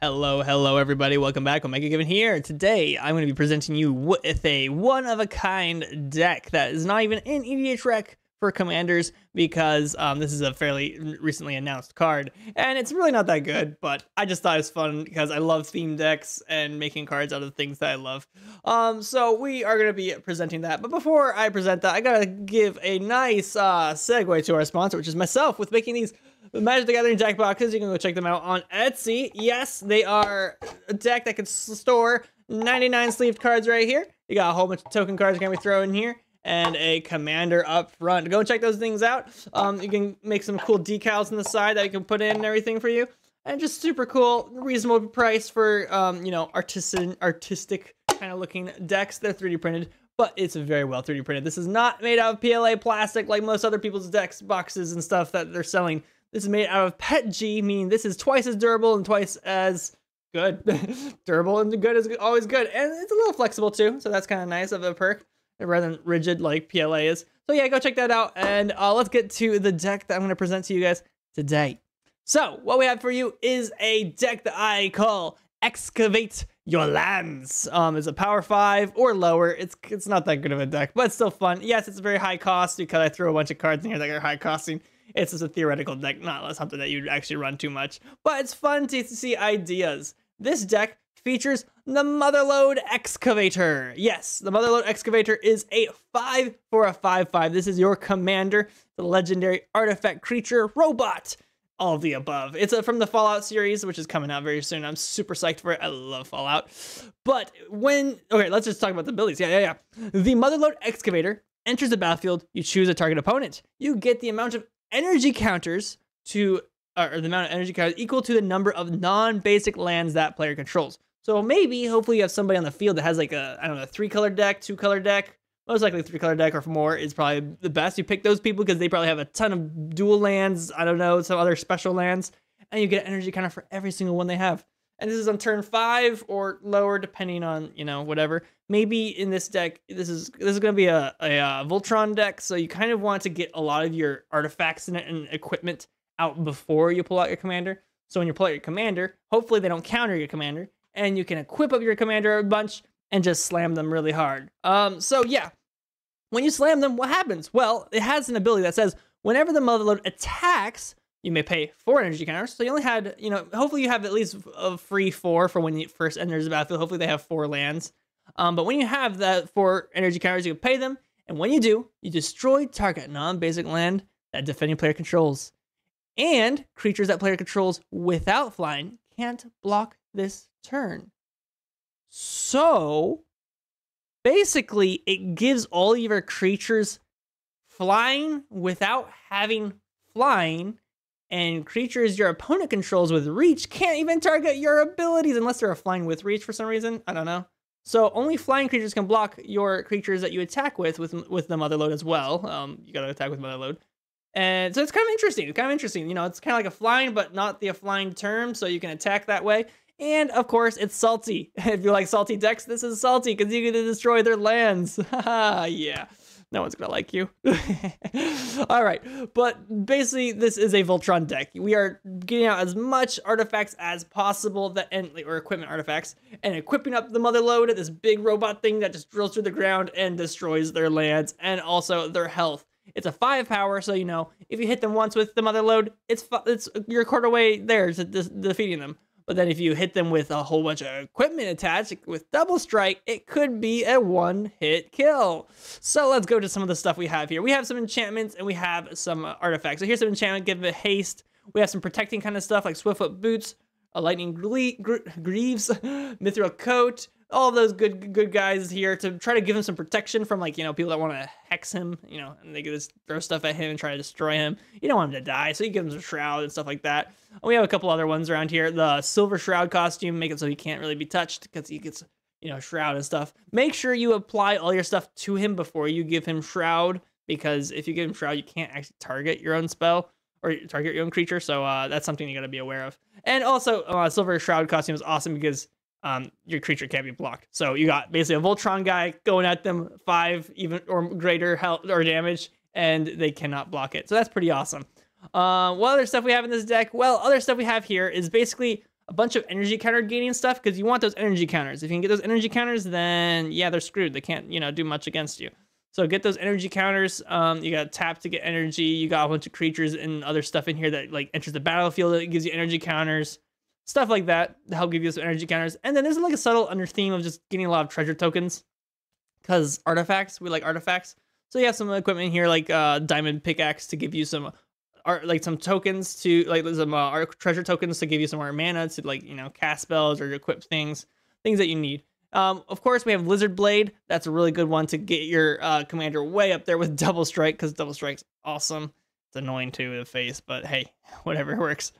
Hello, everybody. Welcome back. Omega Given here. Today, I'm going to be presenting you with a one-of-a-kind deck that is not even in EDH Rec for Commanders because this is a fairly recently announced card, and it's really not that good, but I just thought it was fun because I love theme decks and making cards out of things that I love. So we are going to be presenting that, but before I present that, I got to give a nice segue to our sponsor, which is myself, with making these Magic the Gathering deck boxes. You can go check them out on Etsy. Yes, they are a deck that can store 99 sleeved cards right here. You got a whole bunch of token cards you're going to be throwing here and a commander up front. Go and check those things out. You can make some cool decals on the side that you can put in and everything for you. And just super cool, reasonable price for, you know, artistic kind of looking decks. They're 3D printed, but it's very well 3D printed. This is not made out of PLA plastic like most other people's decks, boxes, and stuff that they're selling. This is made out of PETG, meaning this is twice as durable and twice as good. Durable and good is always good. And it's a little flexible too, so that's kind of nice of a perk, rather than rigid like PLA is. So yeah, go check that out, and let's get to the deck that I'm going to present to you guys today. So what we have for you is a deck that I call Excavate Your Lands. It's a power 5 or lower. It's not that good of a deck, but it's still fun. Yes, it's very high cost because I threw a bunch of cards in here that are high costing. It's just a theoretical deck, not something that you'd actually run too much. But it's fun to see ideas. This deck features the Motherlode Excavator. Yes, the Motherlode Excavator is a 5 for a 5/5. This is your commander, the legendary artifact creature robot. All of the above. It's from the Fallout series, which is coming out very soon. I'm super psyched for it. I love Fallout. But okay, let's just talk about the abilities. Yeah. The Motherlode Excavator enters the battlefield. You choose a target opponent. You get the amount of energy counters or the amount of energy counters equal to the number of non-basic lands that player controls. So maybe, hopefully, you have somebody on the field that has like a, I don't know, 3-color deck, 2-color deck. Most likely 3-color deck or more is probably the best. You pick those people because they probably have a ton of dual lands, I don't know, some other special lands, and you get an energy counter for every single one they have. And this is on turn 5 or lower, depending on, you know, whatever. Maybe in this deck, this is going to be a Voltron deck, so you kind of want to get a lot of your artifacts in it and equipment out before you pull out your commander. So when you pull out your commander, hopefully they don't counter your commander, and you can equip up your commander a bunch and just slam them really hard. So yeah, when you slam them, what happens? Well, it has an ability that says whenever the Motherlode attacks, you may pay 4 energy counters. So you only had, you know, hopefully you have at least a free 4 for when you first enters the battlefield. Hopefully they have 4 lands. But when you have that 4 energy counters, you can pay them. And when you do, you destroy target non-basic land that defending player controls. And creatures that player controls without flying can't block this turn. So basically, it gives all of your creatures flying without having flying. And creatures your opponent controls with reach can't even target your abilities unless they're flying with reach for some reason. I don't know. So only flying creatures can block your creatures that you attack with the Motherlode as well. You gotta attack with Motherlode. And so it's kind of interesting. You know, it's kind of like a flying, but not the flying term, so you can attack that way. And of course, it's salty. If you like salty decks, this is salty because you get to destroy their lands. Yeah. No one's gonna like you. All right, but basically this is a Voltron deck. We are getting out as much artifacts as possible or equipment artifacts, and equipping up the Motherlode, this big robot thing that just drills through the ground and destroys their lands and also their health. It's a 5 power, so you know if you hit them once with the Motherlode, it's you're a quarter way there to defeating them. But then if you hit them with a whole bunch of equipment attached with double strike, it could be a 1-hit kill. So let's go to some of the stuff we have here. We have some enchantments and we have some artifacts. So here's some enchantment, give it haste. We have some protecting kind of stuff like Swiftfoot Boots, a Lightning Greaves, Mithril Coat, all of those good guys here to try to give him some protection from, like, you know, people that want to hex him, you know, and they can just throw stuff at him and try to destroy him. You don't want him to die, so you give him some Shroud and stuff like that. And we have a couple other ones around here. The Silver Shroud costume, make it so he can't really be touched because he gets, you know, Shroud and stuff. Make sure you apply all your stuff to him before you give him Shroud, because if you give him Shroud, you can't actually target your own spell or target your own creature, so that's something you got to be aware of. And also, Silver Shroud costume is awesome because your creature can't be blocked. So you got basically a Voltron guy going at them 5 even or greater health or damage, and they cannot block it. So that's pretty awesome. What other stuff we have in this deck? Well, other stuff we have here is basically a bunch of energy counter gaining stuff because you want those energy counters. If you can get those energy counters, then yeah, they're screwed. They can't, do much against you. So get those energy counters. You got tap to get energy. You got a bunch of creatures and other stuff in here that like enters the battlefield that gives you energy counters. Stuff like that to help give you some energy counters. And then there's like a subtle under theme of just getting a lot of treasure tokens. Because artifacts, we like artifacts. So you have some equipment in here like diamond pickaxe to give you some some tokens to like some treasure tokens to give you some more mana to like cast spells or equip things that you need. Of course we have lizard blade. That's a really good one to get your commander way up there with double strike, because double strike's awesome. It's annoying too to the face, but hey, whatever works.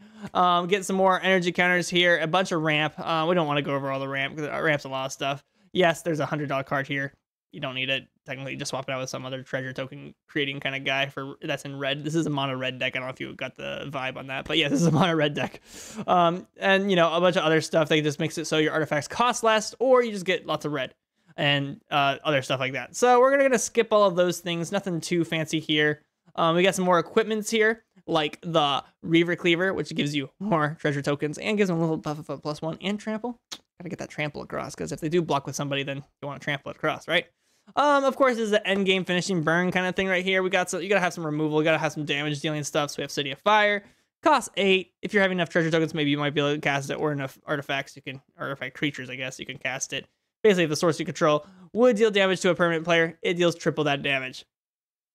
Get some more energy counters here, a bunch of ramp. We don't want to go over all the ramp because ramp's a lot of stuff. Yes, there's a $100 card here. You don't need it. Technically, just swap it out with some other treasure token creating kind of guy that's in red. This is a mono red deck. I don't know if you got the vibe on that, but yeah, this is a mono red deck. And a bunch of other stuff that just makes it so your artifacts cost less, or you just get lots of red and other stuff like that. So we're gonna skip all of those things. Nothing too fancy here. We got some more equipments here, like the Reaver Cleaver, which gives you more treasure tokens and gives them a little buff of a +1 and trample. Gotta get that trample across, because if they do block with somebody, then you want to trample it across, right? Of course, this is the end game finishing burn kind of thing right here. You gotta have some removal, you gotta have some damage dealing stuff. So we have City of Fire, costs 8. If you're having enough treasure tokens, maybe you might be able to cast it, or enough artifacts, artifact creatures, I guess, you can cast it. Basically, if the source you control would deal damage to a permanent player, it deals triple that damage.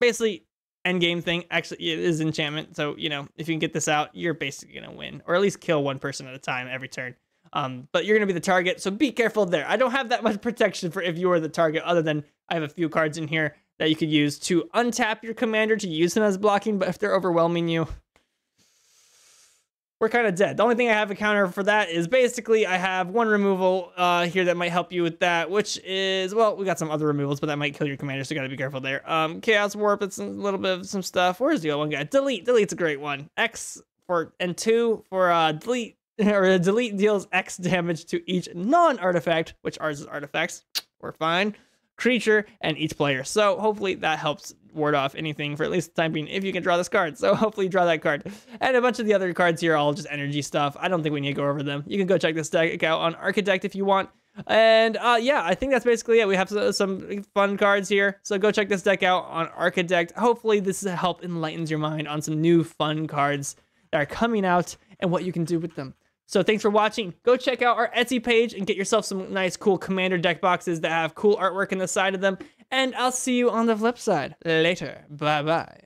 Basically, end game thing. Actually, it is enchantment, so if you can get this out, you're basically gonna win, or at least kill one person at a time every turn. But you're going to be the target, so be careful there. I don't have that much protection for if you are the target, other than I have a few cards in here that you could use to untap your commander to use them as blocking, but if they're overwhelming you, we're kind of dead. The only thing I have a counter for that is basically I have one removal here that might help you with that, which is, well, we got some other removals, but that might kill your commander, so you got to be careful there. Chaos Warp, it's a little bit of some stuff. Where's the other one guy? Delete. Delete's a great one. X and 2 for delete. Or delete deals X damage to each non-artifact, which ours is artifacts. We're fine. Creature and each player. So hopefully that helps ward off anything for at least the time being, if you can draw this card. So hopefully you draw that card. And a bunch of the other cards here are all just energy stuff. I don't think we need to go over them. You can go check this deck out on Architect if you want. And yeah, I think that's basically it. We have some fun cards here. So go check this deck out on Architect. Hopefully this help enlightens your mind on some new fun cards that are coming out and what you can do with them. So thanks for watching. Go check out our Etsy page and get yourself some nice, cool commander deck boxes that have cool artwork in the side of them. And I'll see you on the flip side later. Bye-bye.